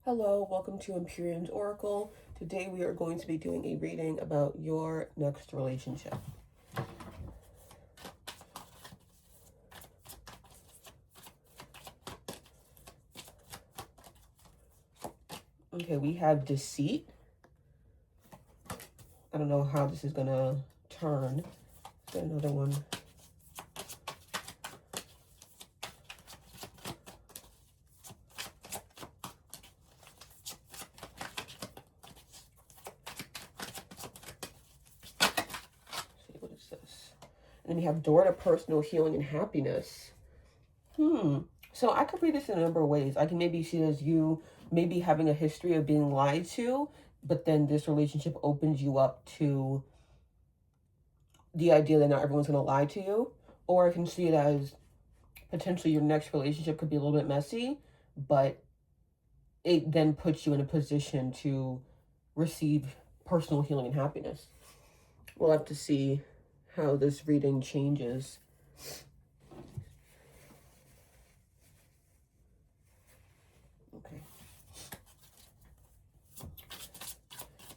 Hello, welcome to Empyrean's Oracle. Today we are going to be doing a reading about your next relationship. Okay, we have deceit. I don't know how this is gonna turn. Get another one. What is this? And then we have door to personal healing and happiness. So I could read this in a number of ways. I can maybe see it as you maybe having a history of being lied to, but then this relationship opens you up to the idea that not everyone's going to lie to you. Or I can see it as potentially your next relationship could be a little bit messy, but it then puts you in a position to receive personal healing and happiness. We'll have to see how this reading changes. Okay.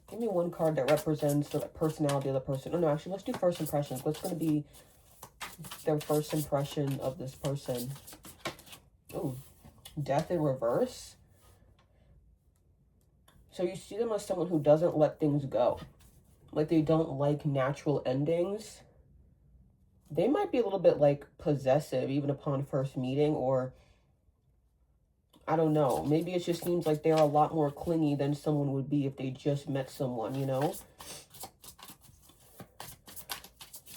Give me one card that represents the personality of the person. Oh, no, actually, let's do first impressions. What's going to be their first impression of this person? Oh, death in reverse. So you see them as someone who doesn't let things go. Like they don't like natural endings. They might be a little bit like possessive even upon first meeting, or I don't know. Maybe it just seems like they're a lot more clingy than someone would be if they just met someone, you know?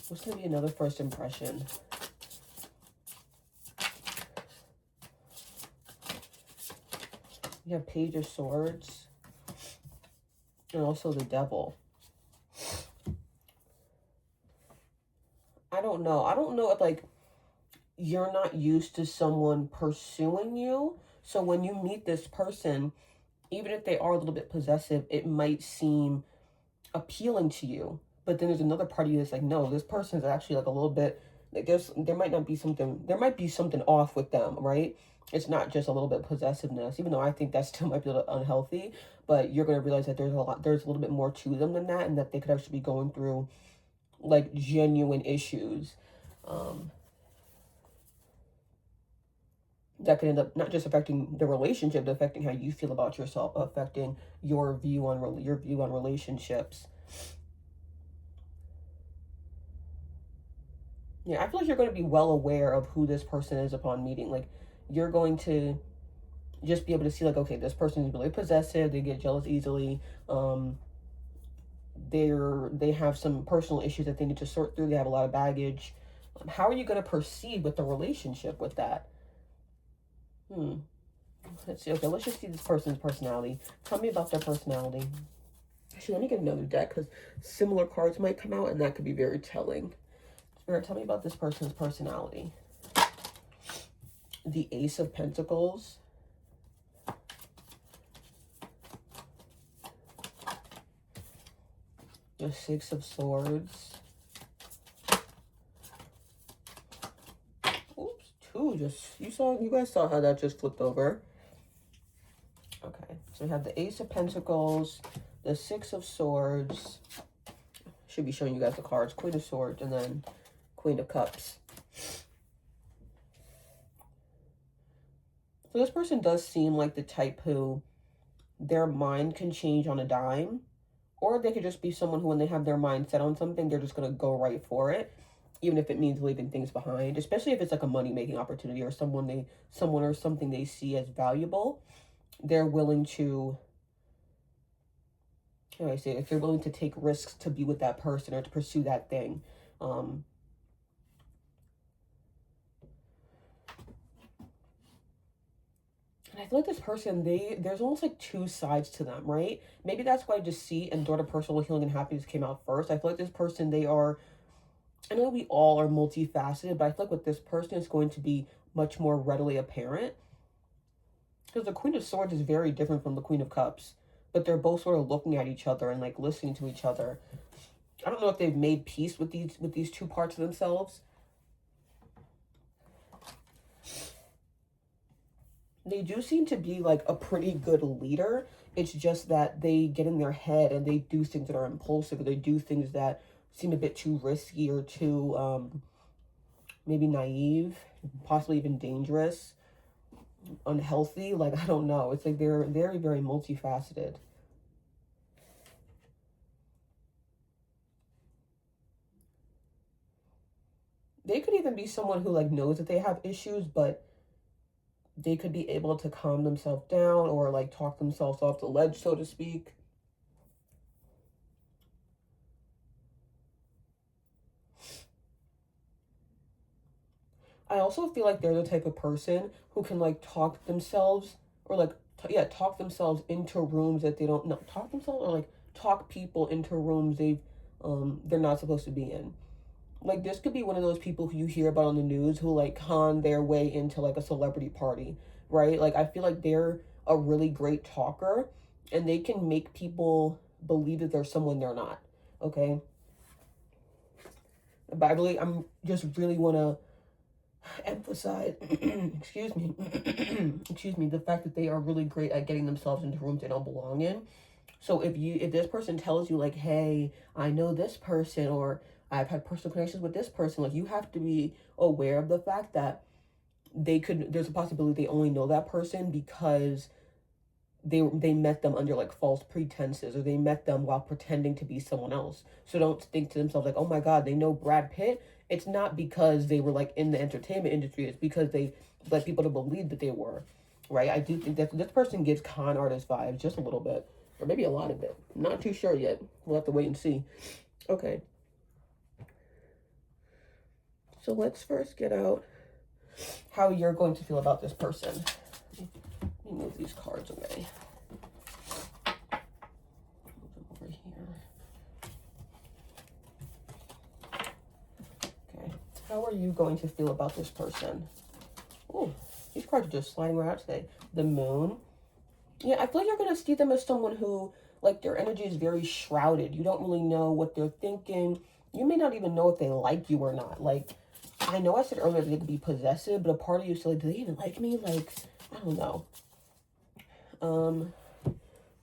What's going to be another first impression? You have Page of Swords. And also the Devil. I don't know. I don't know if, like, you're not used to someone pursuing you. So when you meet this person, even if they are a little bit possessive, it might seem appealing to you. But then there's another part of you that's like, no, this person is actually like a little bit, like there might be something off with them, right? It's not just a little bit of possessiveness, even though I think that still might be a little unhealthy, but you're going to realize that there's a little bit more to them than that, and that they could actually be going through like genuine issues. That could end up not just affecting the relationship, but affecting how you feel about yourself, affecting your view on relationships. Yeah, I feel like you're going to be well aware of who this person is upon meeting. Like, you're going to just be able to see, like, okay, this person is really possessive. They get jealous easily. They have some personal issues that they need to sort through. They have a lot of baggage. How are you going to proceed with the relationship with that? Let's see. Okay, let's just see this person's personality. Tell me about their personality. Actually, let me get another deck because similar cards might come out, and that could be very telling. Spirit, tell me about this person's personality. The Ace of Pentacles. The Six of Swords. Oops, two you guys saw how that just flipped over. Okay, so we have the Ace of Pentacles, the Six of Swords. Should be showing you guys the cards. Queen of Swords, and then Queen of Cups. So this person does seem like the type who their mind can change on a dime, or they could just be someone who, when they have their mind set on something, they're just going to go right for it, even if it means leaving things behind, especially if it's like a money-making opportunity or someone or something they see as valuable. They're willing to, how do I say it? If they're willing to take risks to be with that person or to pursue that thing. And I feel like this person, there's almost like two sides to them, right? Maybe that's why Deceit and Door to Personal Healing and Happiness came out first. I feel like this person, I know we all are multifaceted, but I feel like with this person, it's going to be much more readily apparent. Because the Queen of Swords is very different from the Queen of Cups, but they're both sort of looking at each other and like listening to each other. I don't know if they've made peace with these two parts of themselves. They do seem to be like a pretty good leader. It's just that they get in their head and they do things that are impulsive, or they do things that seem a bit too risky or too maybe naive, possibly even dangerous, unhealthy. Like, I don't know. It's like they're very, very multifaceted. They could even be someone who like knows that they have issues, but they could be able to calm themselves down or like talk themselves off the ledge, so to speak. I also feel like they're the type of person who can like talk themselves or like talk themselves into rooms that they don't know, talk themselves or like talk people into rooms they're not supposed to be in. Like, this could be one of those people who you hear about on the news who like con their way into like a celebrity party, right? Like, I feel like they're a really great talker and they can make people believe that they're someone they're not. Okay. But I really, I'm just really want to emphasize excuse me excuse me, the fact that they are really great at getting themselves into rooms they don't belong in. So if this person tells you like, hey, I know this person, or I've had personal connections with this person, like, you have to be aware of the fact that there's a possibility they only know that person because they met them under like false pretenses, or they met them while pretending to be someone else. So don't think to themselves like, oh my god, they know Brad Pitt. It's not because they were like in the entertainment industry, it's because they led people to believe that they were, right? I do think that this person gives con artist vibes just a little bit, or maybe a lot of it. I'm not too sure yet. We'll have to wait and see. Okay, so let's first get out how you're going to feel about this person. Let me move these cards away. Move them over here. Okay, how are you going to feel about this person? Oh, these cards are just sliding right out today. The Moon. Yeah, I feel like you're going to see them as someone who, like, their energy is very shrouded. You don't really know what they're thinking. You may not even know if they like you or not. Like, I know I said earlier they could be possessive, but a part of you is like, do they even like me? Like, I don't know.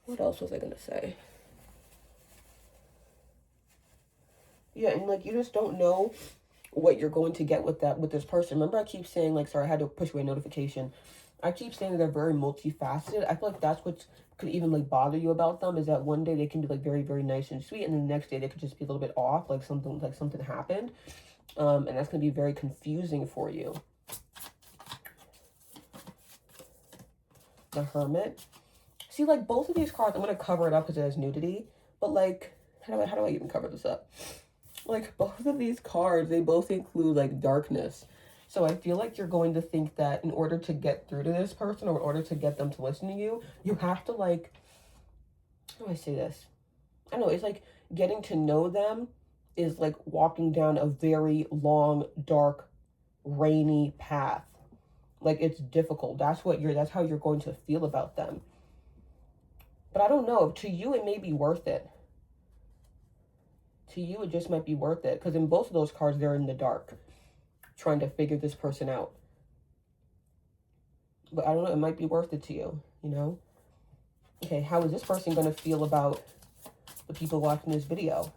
What else was I going to say? Yeah, and, like, you just don't know what you're going to get with this person. Remember, I keep saying, like, sorry, I had to push away a notification. I keep saying that they're very multifaceted. I feel like that's what could even like bother you about them, is that one day they can be like very, very nice and sweet, and then the next day they could just be a little bit off, like something happened. And that's gonna be very confusing for you. The Hermit. See, like, both of these cards, I'm gonna cover it up because it has nudity, but like, how do I even cover this up? Like, both of these cards, they both include like darkness. So I feel like you're going to think that in order to get through to this person, or in order to get them to listen to you, you have to like, how do I say this? I don't know, it's like getting to know them is like walking down a very long, dark, rainy path. Like, it's difficult. That's how you're going to feel about them. But I don't know, to you it may be worth it. To you it just might be worth it, because in both of those cards they're in the dark, trying to figure this person out. But I don't know, it might be worth it to you, you know? Okay, how is this person going to feel about the people watching this video?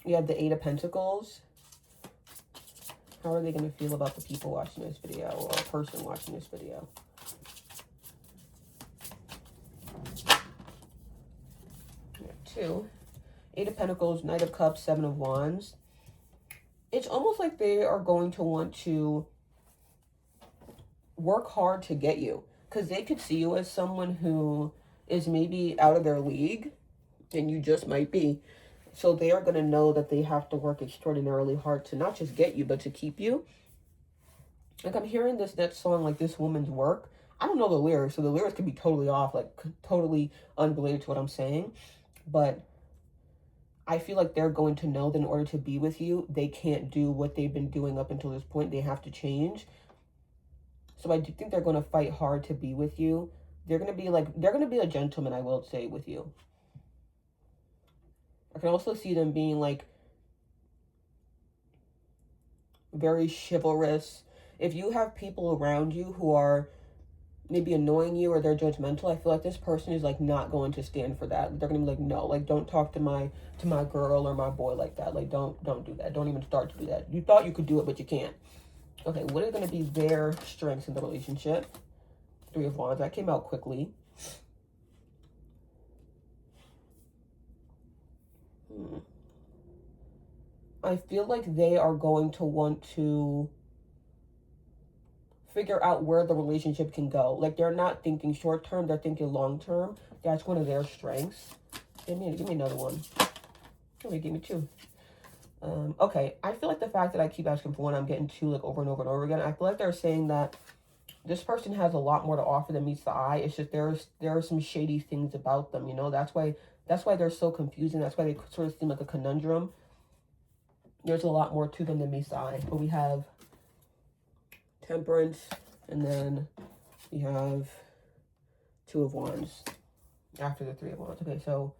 You have the Eight of Pentacles. How are they going to feel about the people watching this video, or a person watching this video? Two. Eight of Pentacles, Knight of Cups, Seven of Wands. It's almost like they are going to want to work hard to get you, because they could see you as someone who is maybe out of their league, and you just might be. So they are going to know that they have to work extraordinarily hard to not just get you, but to keep you. Like, I'm hearing this next song, like, This Woman's Work. I don't know the lyrics, so the lyrics could be totally off, like totally unrelated to what I'm saying. But I feel like they're going to know that in order to be with you, they can't do what they've been doing up until this point. They have to change. So I do think they're going to fight hard to be with you. They're going to be a gentleman, I will say, with you. I can also see them being like very chivalrous. If you have people around you who are maybe annoying you or they're judgmental, I feel like this person is like not going to stand for that. They're gonna be like, no, like don't talk to my girl or my boy like that. Like don't do that. Don't even start to do that. You thought you could do it, but you can't. Okay, what are gonna be their strengths in the relationship? Three of Wands. That came out quickly. I feel like they are going to want to figure out where the relationship can go. Like they're not thinking short term, they're thinking long term. That's one of their strengths. Give me another one. Okay, give me two. Okay, I feel like the fact that I keep asking for one, I'm getting two like over and over and over again. I feel like they're saying that this person has a lot more to offer than meets the eye. It's just there are some shady things about them, you know. That's why they're so confusing. That's why they sort of seem like a conundrum. There's a lot more to them than meets the eye. But we have Temperance, and then we have Two of Wands after the Three of Wands. Okay, so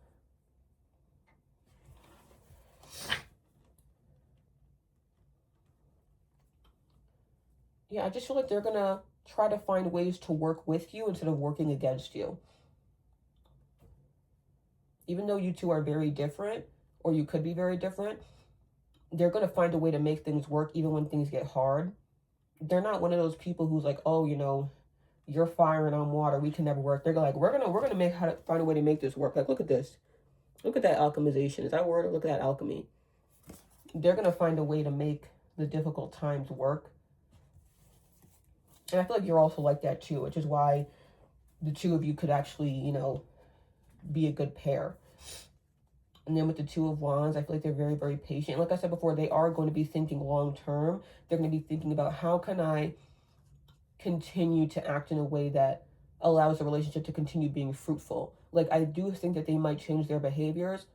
yeah, I just feel like they're gonna try to find ways to work with you instead of working against you. Even though you two are very different, or you could be very different, they're gonna find a way to make things work even when things get hard. They're not one of those people who's like, oh, you know, you're fire and I'm water, we can never work. They're like, we're gonna find a way to make this work. Like, look at this. Look at that alchemization. Is that a word? Look at that alchemy. They're gonna find a way to make the difficult times work. And I feel like you're also like that too, which is why the two of you could actually, you know, be a good pair. And then with the Two of Wands, I feel like they're very, very patient. Like I said before, they are going to be thinking long term. They're going to be thinking about how can I continue to act in a way that allows the relationship to continue being fruitful. Like I do think that they might change their behaviors,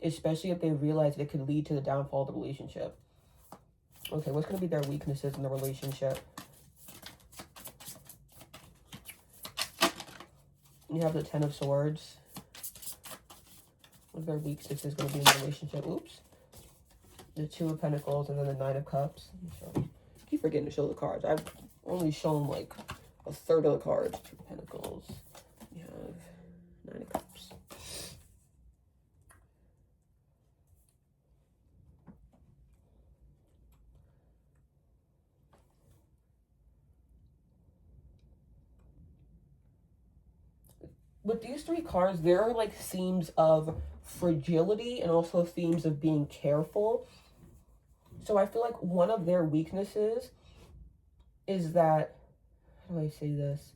especially if they realize that it could lead to the downfall of the relationship. Okay, what's going to be their weaknesses in the relationship? You have the Ten of Swords. What their weaknesses going to be in the relationship? Oops. The Two of Pentacles and then the Nine of Cups. I keep forgetting to show the cards. I've only shown like a third of the cards. Two of Pentacles. You have Nine of Cups. With these three cards, there are like themes of fragility and also themes of being careful. So I feel like one of their weaknesses is that, how do I say this?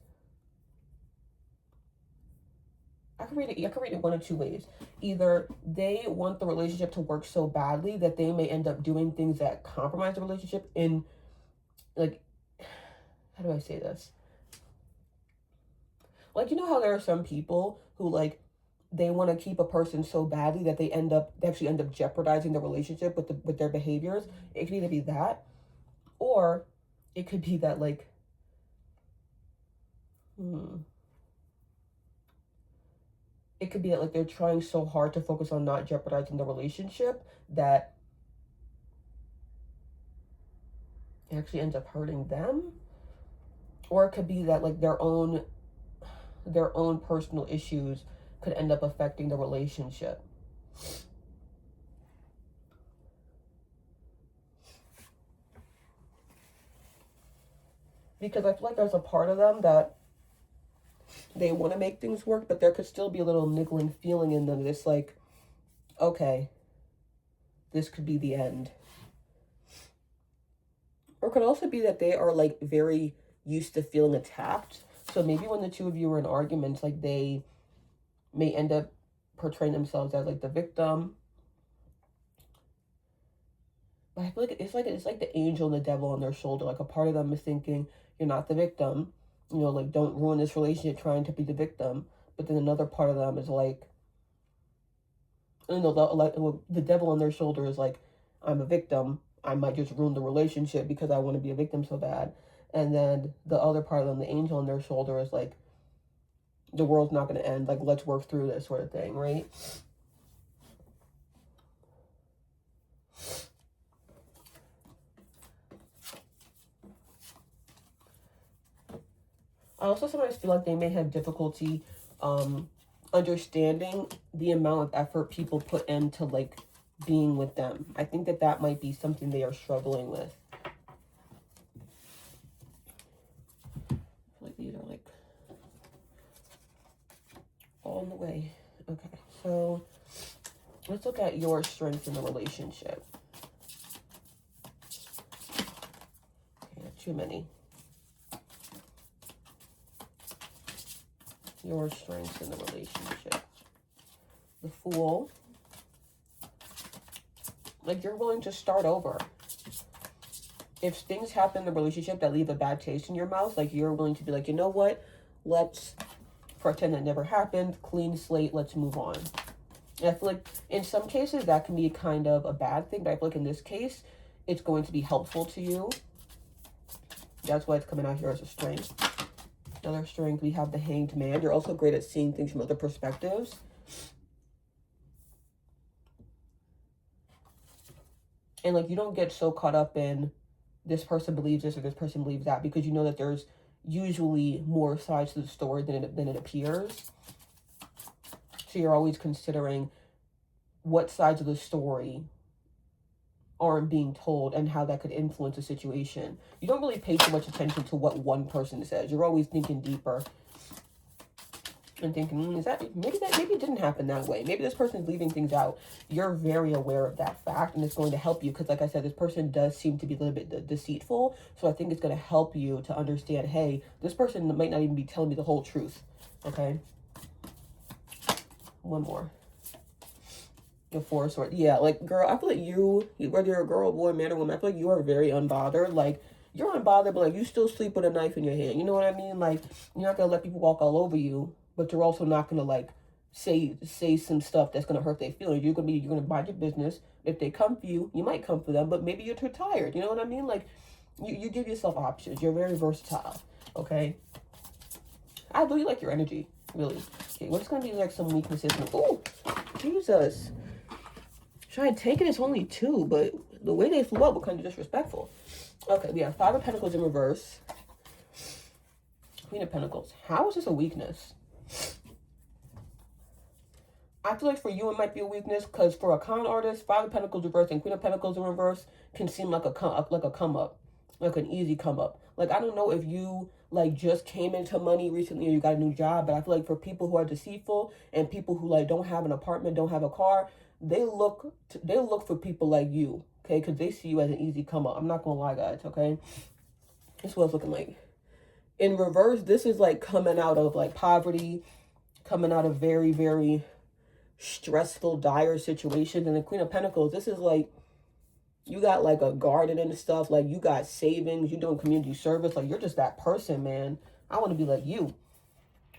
I can read it one of two ways. Either they want the relationship to work so badly that they may end up doing things that compromise the relationship in, like, how do I say this? Like, you know how there are some people who, like, they want to keep a person so badly that they actually end up jeopardizing the relationship with their behaviors. It could either be that, or it could be that, like, it could be that, like, they're trying so hard to focus on not jeopardizing the relationship that it actually ends up hurting them. Or it could be that, like, their own personal issues could end up affecting the relationship. Because I feel like there's a part of them that they want to make things work, but there could still be a little niggling feeling in them that's like, okay, this could be the end. Or it could also be that they are, like, very used to feeling attacked. So maybe when the two of you are in arguments, like, they may end up portraying themselves as, like, the victim. But I feel like it's like the angel and the devil on their shoulder. Like, a part of them is thinking, you're not the victim. You know, like, don't ruin this relationship trying to be the victim. But then another part of them is like, you know, like, the devil on their shoulder is like, I'm a victim. I might just ruin the relationship because I want to be a victim so bad. And then the other part of them, the angel on their shoulder, is like, the world's not going to end. Like, let's work through this sort of thing, right? I also sometimes feel like they may have difficulty understanding the amount of effort people put into like being with them. I think that that might be something they are struggling with. Like these are like all in the way. Okay, so let's look at your strengths in the relationship. Okay, too many. Your strengths in the relationship. The Fool. Like, you're willing to start over. If things happen in the relationship that leave a bad taste in your mouth, like, you're willing to be like, you know what? Let's pretend that never happened. Clean slate. Let's move on. And I feel like in some cases that can be kind of a bad thing, but I feel like in this case, it's going to be helpful to you. That's why it's coming out here as a strength. Another strength, we have the Hanged Man. You're also great at seeing things from other perspectives. And like, you don't get so caught up in this person believes this or this person believes that, because you know that there's usually more sides to the story than it appears. So you're always considering what sides of the story aren't being told and how that could influence a situation. You don't really pay too much attention to what one person says. You're always thinking deeper and thinking, is that maybe it didn't happen that way. Maybe this person's leaving things out. You're very aware of that fact, and it's going to help you because, like I said, this person does seem to be a little bit deceitful. So I think it's going to help you to understand, hey, this person might not even be telling me the whole truth. Okay. One more. The Four of Swords. Yeah, like, girl, I feel like you, whether you're a girl, boy, man, or woman, I feel like you are very unbothered. Like, you're unbothered, but like, you still sleep with a knife in your hand. You know what I mean? Like, you're not gonna let people walk all over you, but you're also not gonna like say some stuff that's gonna hurt their feelings. You're gonna mind your business. If they come for you, you might come for them, but maybe you're too tired. You know what I mean? Like, you give yourself options. You're very versatile. Okay. I really like your energy. Really. Okay, what's gonna be like some weaknesses? Oh, Jesus. Should I take it? It's only 2, but the way they flew up were kind of disrespectful. Okay, we have 5 of Pentacles in reverse. Queen of Pentacles. How is this a weakness? I feel like for you it might be a weakness because for a con artist, 5 of Pentacles reverse and Queen of Pentacles in reverse can seem like a come up, like an easy come up. Like, I don't know if you like just came into money recently or you got a new job, but I feel like for people who are deceitful and people who like don't have an apartment, don't have a car, they look for people like you, okay? Because they see you as an easy come up. I'm not gonna lie, guys, okay? This is what it's looking like. In reverse, this is like coming out of like poverty, coming out of very, very stressful, dire situations. And the Queen of Pentacles, this is like, you got like a garden and stuff, like you got savings, you're doing community service, like you're just that person, man. I want to be like you.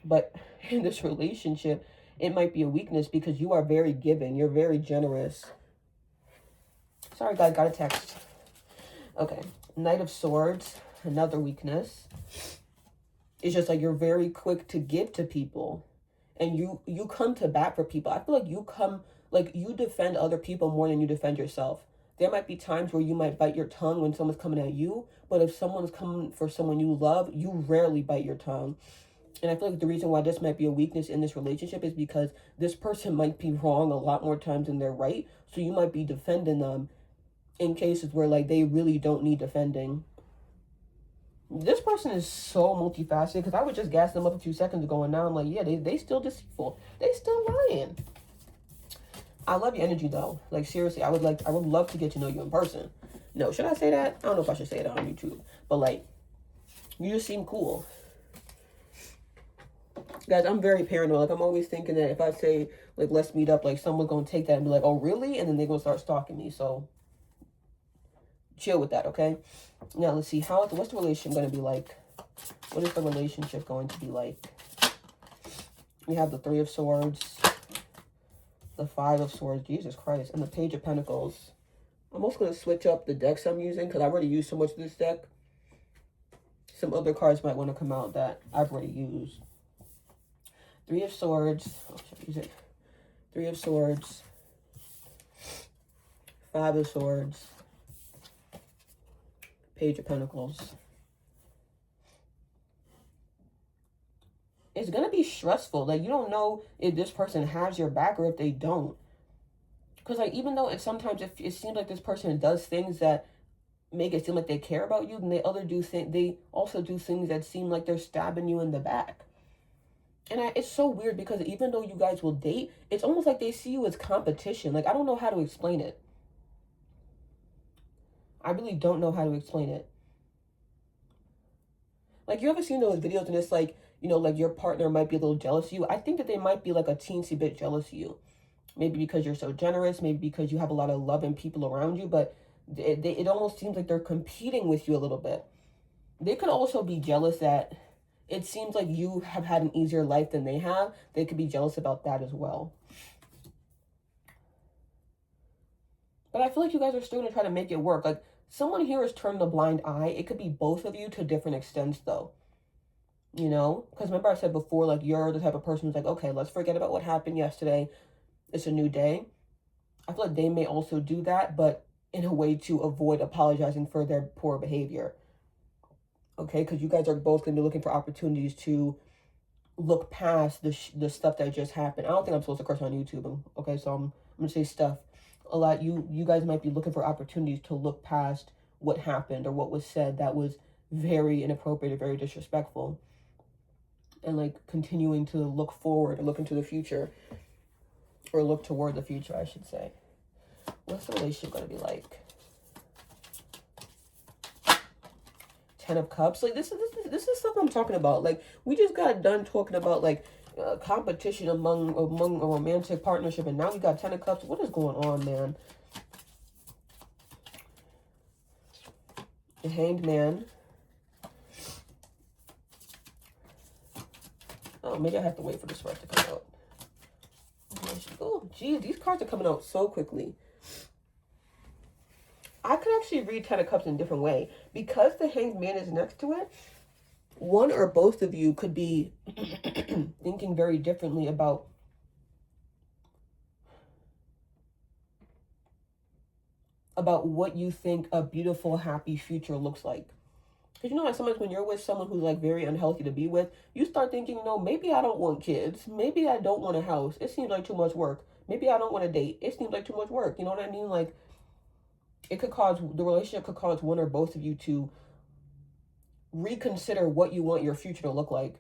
But in this relationship, it might be a weakness because you are very giving, you're very generous. Sorry guys, got a text. Okay, Knight of Swords, another weakness. It's just like you're very quick to give to people, and you come to bat for people. I feel like you defend other people more than you defend yourself. There might be times where you might bite your tongue when someone's coming at you, but if someone's coming for someone you love, you rarely bite your tongue. And I feel like the reason why this might be a weakness in this relationship is because this person might be wrong a lot more times than they're right. So you might be defending them in cases where like they really don't need defending. This person is so multifaceted because I would just gas them up a few seconds ago and now I'm like, yeah, they still deceitful. They still lying. I love your energy though. Like, seriously, I would love to get to know you in person. No, should I say that? I don't know if I should say it on YouTube. But like, you just seem cool. Guys, I'm very paranoid. Like, I'm always thinking that if I say, like, let's meet up, like, someone's going to take that and be like, oh, really? And then they're going to start stalking me. So, chill with that, okay? Now, let's see. What's the relationship going to be like? What is the relationship going to be like? We have the 3 of Swords, the 5 of Swords, Jesus Christ, and the Page of Pentacles. I'm also going to switch up the decks I'm using because I've already used so much of this deck. Some other cards might want to come out that I've already used. 3 of Swords. Oh, should I use it? 3 of Swords. 5 of Swords. Page of Pentacles. it's going to be stressful. Like, you don't know if this person has your back or if they don't. Because, like, even though sometimes it seems like this person does things that make it seem like they care about you, then they also do things that seem like they're stabbing you in the back. And it's so weird because even though you guys will date, it's almost like they see you as competition. Like, I don't know how to explain it. I really don't know how to explain it. Like, you ever seen those videos and it's like, like your partner might be a little jealous of you? I think that they might be like a teensy bit jealous of you. Maybe because you're so generous, maybe because you have a lot of loving people around you, but it almost seems like they're competing with you a little bit. They could also be jealous that it seems like you have had an easier life than they have. They could be jealous about that as well. But I feel like you guys are still going to try to make it work. Like, someone here has turned a blind eye. It could be both of you to different extents, though. Because remember I said before, like, you're the type of person who's like, okay, let's forget about what happened yesterday. It's a new day. I feel like they may also do that, but in a way to avoid apologizing for their poor behavior. Okay, because you guys are both going to be looking for opportunities to look past the stuff that just happened. I don't think I'm supposed to curse on YouTube. Okay, so I'm going to say stuff a lot. You guys might be looking for opportunities to look past what happened or what was said that was very inappropriate or very disrespectful. And like continuing to look forward or look into the future. Or look toward the future, I should say. What's the relationship going to be like? 10 of Cups. Like, this is stuff I'm talking about. Like, we just got done talking about, like, competition among a romantic partnership, and now we got 10 of Cups. What is going on, man? The Hanged Man. Oh, maybe I have to wait for this card to come out. Oh, geez, these cards are coming out so quickly. I could actually read 10 of Cups in a different way. Because the Hanged Man is next to it, one or both of you could be thinking very differently about what you think a beautiful, happy future looks like. Because like sometimes when you're with someone who's like very unhealthy to be with, you start thinking, maybe I don't want kids. Maybe I don't want a house. It seems like too much work. Maybe I don't want to date. It seems like too much work. You know what I mean? Like, the relationship could cause one or both of you to reconsider what you want your future to look like.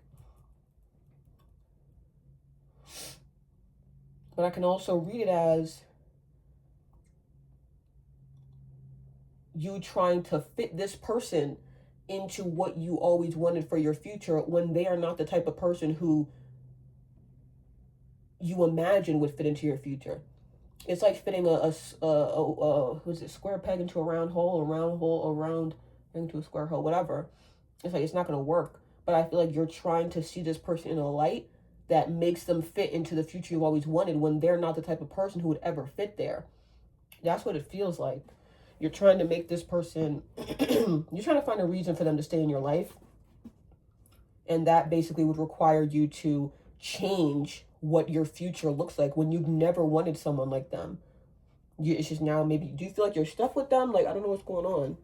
But I can also read it as you trying to fit this person into what you always wanted for your future when they are not the type of person who you imagine would fit into your future. It's like fitting square peg into a round hole, a round hole, a round into a square hole, whatever. It's like, it's not going to work. But I feel like you're trying to see this person in a light that makes them fit into the future you always wanted when they're not the type of person who would ever fit there. That's what it feels like. You're trying to make this person, you're trying to find a reason for them to stay in your life. And that basically would require you to change what your future looks like when you've never wanted someone like them. It's just now, maybe, do you feel like you're stuck with them? Like, I don't know what's going on.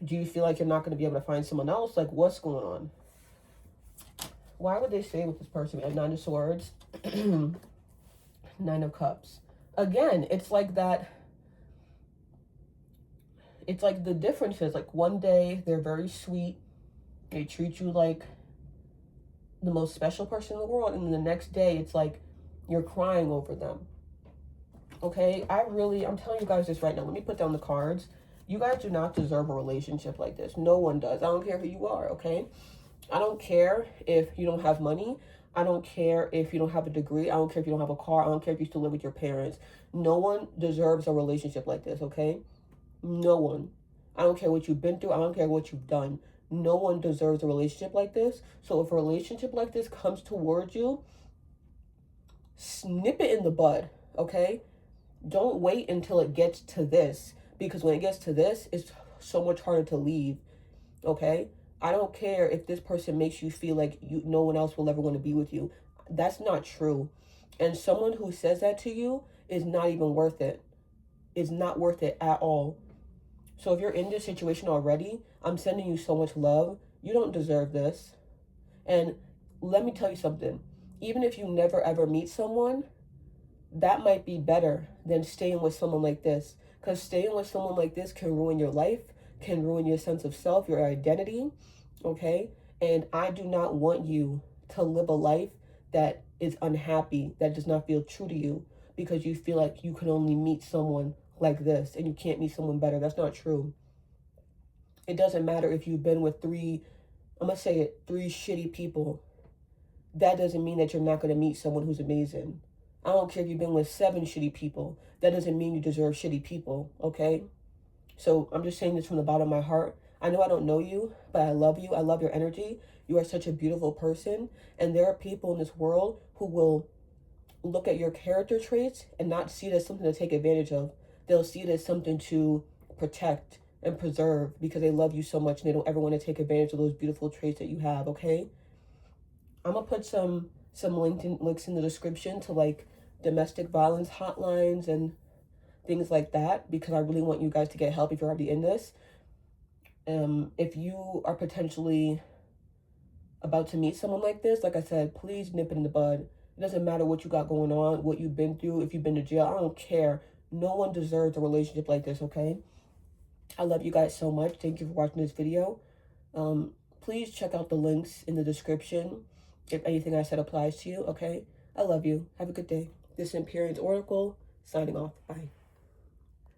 Do you feel like you're not going to be able to find someone else? Like, what's going on? Why would they stay with this person? We have 9 of Swords, 9 of Cups. Again, it's like that. It's like the difference is, like, one day they're very sweet. They treat you like the most special person in the world. And then the next day, it's like you're crying over them. Okay? I'm telling you guys this right now. Let me put down the cards. You guys do not deserve a relationship like this. No one does. I don't care who you are, okay? I don't care if you don't have money. I don't care if you don't have a degree. I don't care if you don't have a car. I don't care if you still live with your parents. No one deserves a relationship like this, okay? No one. I don't care what you've been through. I don't care what you've done. No one deserves a relationship like this. So if a relationship like this comes towards you, snip it in the bud, okay? Don't wait until it gets to this, because when it gets to this, it's so much harder to leave, okay? I don't care if this person makes you feel like no one else will ever want to be with you. That's not true. And someone who says that to you is not even worth it. It's not worth it at all. So if you're in this situation already, I'm sending you so much love. You don't deserve this. And let me tell you something. Even if you never ever meet someone, that might be better than staying with someone like this. Because staying with someone like this can ruin your life, can ruin your sense of self, your identity, okay? And I do not want you to live a life that is unhappy, that does not feel true to you, because you feel like you can only meet someone like this and you can't meet someone better. That's not true. It doesn't matter if you've been with three, I'm going to say it, three shitty people. That doesn't mean that you're not going to meet someone who's amazing. I don't care if you've been with 7 shitty people. That doesn't mean you deserve shitty people, okay? So I'm just saying this from the bottom of my heart. I know I don't know you, but I love you. I love your energy. You are such a beautiful person. And there are people in this world who will look at your character traits and not see it as something to take advantage of. They'll see it as something to protect and preserve because they love you so much and they don't ever want to take advantage of those beautiful traits that you have, okay? I'm gonna put some links in the description to like domestic violence hotlines and things like that, because I really want you guys to get help if you're already in this. If you are potentially about to meet someone like this, like I said, please nip it in the bud. It doesn't matter what you got going on, what you've been through, if you've been to jail, I don't care. No one deserves a relationship like this, okay? I love you guys so much. Thank you for watching this video. Please check out the links in the description if anything I said applies to you, okay? I love you. Have a good day. This is Empyrean's Oracle, signing off. Bye.